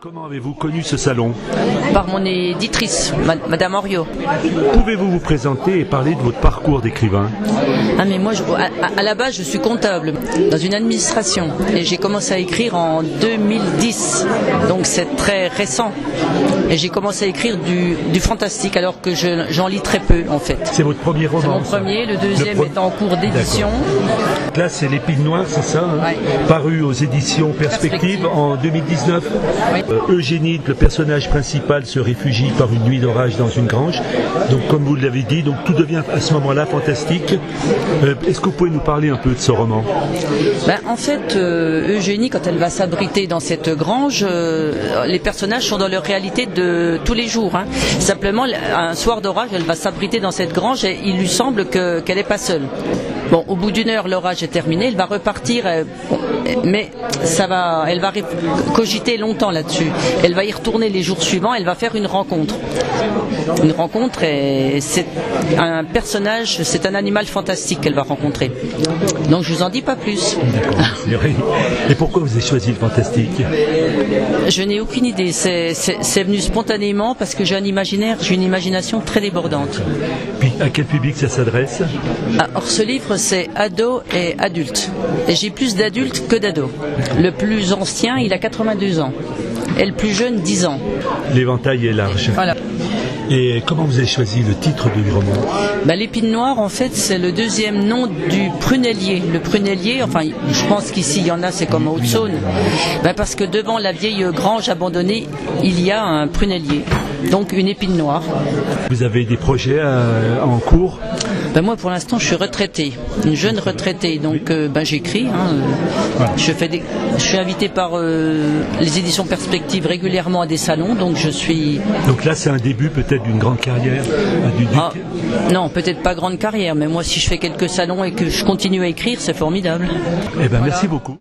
Comment avez-vous connu ce salon? Par mon éditrice, Madame Henriot. Pouvez-vous vous présenter et parler de votre parcours d'écrivain? Ah mais moi, à la base, je suis comptable dans une administration et j'ai commencé à écrire en 2010, donc c'est très récent. Et j'ai commencé à écrire du fantastique alors que j'en lis très peu en fait. C'est votre premier roman? C'est mon premier, le deuxième est en cours d'édition. Là c'est l'Épine Noire, c'est ça hein? Ouais. Paru aux éditions Perspective en 2019. Oui. Eugénie, le personnage principal, se réfugie par une nuit d'orage dans une grange. Donc comme vous l'avez dit, donc tout devient à ce moment-là fantastique. Est-ce que vous pouvez nous parler un peu de ce roman? En fait, Eugénie, quand elle va s'abriter dans cette grange, les personnages sont dans leur réalité de tous les jours. Hein. Simplement, un soir d'orage, elle va s'abriter dans cette grange et il lui semble qu'elle n'est pas seule. Bon, au bout d'une heure, l'orage est terminé, elle va repartir, mais elle va cogiter longtemps là-dessus. Elle va y retourner les jours suivants, elle va faire une rencontre. Une rencontre, et c'est un personnage, c'est un animal fantastique qu'elle va rencontrer. Donc je vous en dis pas plus. Et pourquoi vous avez choisi le fantastique? Je n'ai aucune idée, c'est venu spontanément parce que j'ai une imagination très débordante. Puis à quel public ça s'adresse? Or ce livre c'est ados et adultes. Et j'ai plus d'adultes que d'ados. Le plus ancien il a 82 ans. Et le plus jeune 10 ans. L'éventail est large. Voilà. Et comment vous avez choisi le titre du roman? L'épine noire, en fait, c'est le deuxième nom du prunellier. Le prunellier, enfin, je pense qu'ici, il y en a, c'est comme en Haute-Saône. Parce que devant la vieille grange abandonnée, il y a un prunellier. Donc, une épine noire. Vous avez des projets en cours? Moi, pour l'instant, je suis retraitée. Une jeune retraitée. Donc, j'écris. Hein. Voilà. Je suis invité par les éditions Perspective régulièrement à des salons. Donc, je suis... Donc là, c'est un début peut-être d'une grande carrière? Non, peut-être pas grande carrière, mais moi si je fais quelques salons et que je continue à écrire, c'est formidable. Voilà. Merci beaucoup.